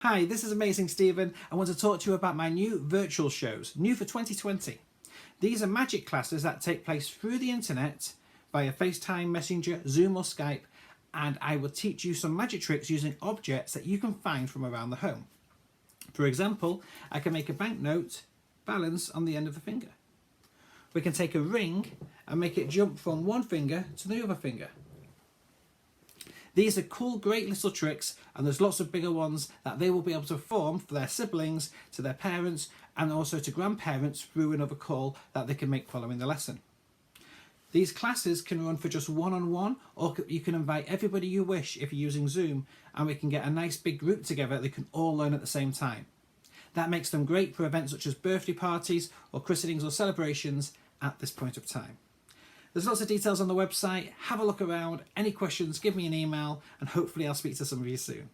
Hi, this is Amazing Stephen. I want to talk to you about my new virtual shows, new for 2020. These are magic classes that take place through the internet via FaceTime, Messenger, Zoom or Skype, and I will teach you some magic tricks using objects that you can find from around the home. For example, I can make a banknote balance on the end of the finger. We can take a ring and make it jump from one finger to the other finger. These are cool, great little tricks, and there's lots of bigger ones that they will be able to perform for their siblings, to their parents, and also to grandparents through another call that they can make following the lesson. These classes can run for just one-on-one, or you can invite everybody you wish if you're using Zoom, and we can get a nice big group together. They can all learn at the same time. That makes them great for events such as birthday parties or christenings or celebrations at this point of time. There's lots of details on the website. Have a look around. Any questions, give me an email, and hopefully I'll speak to some of you soon.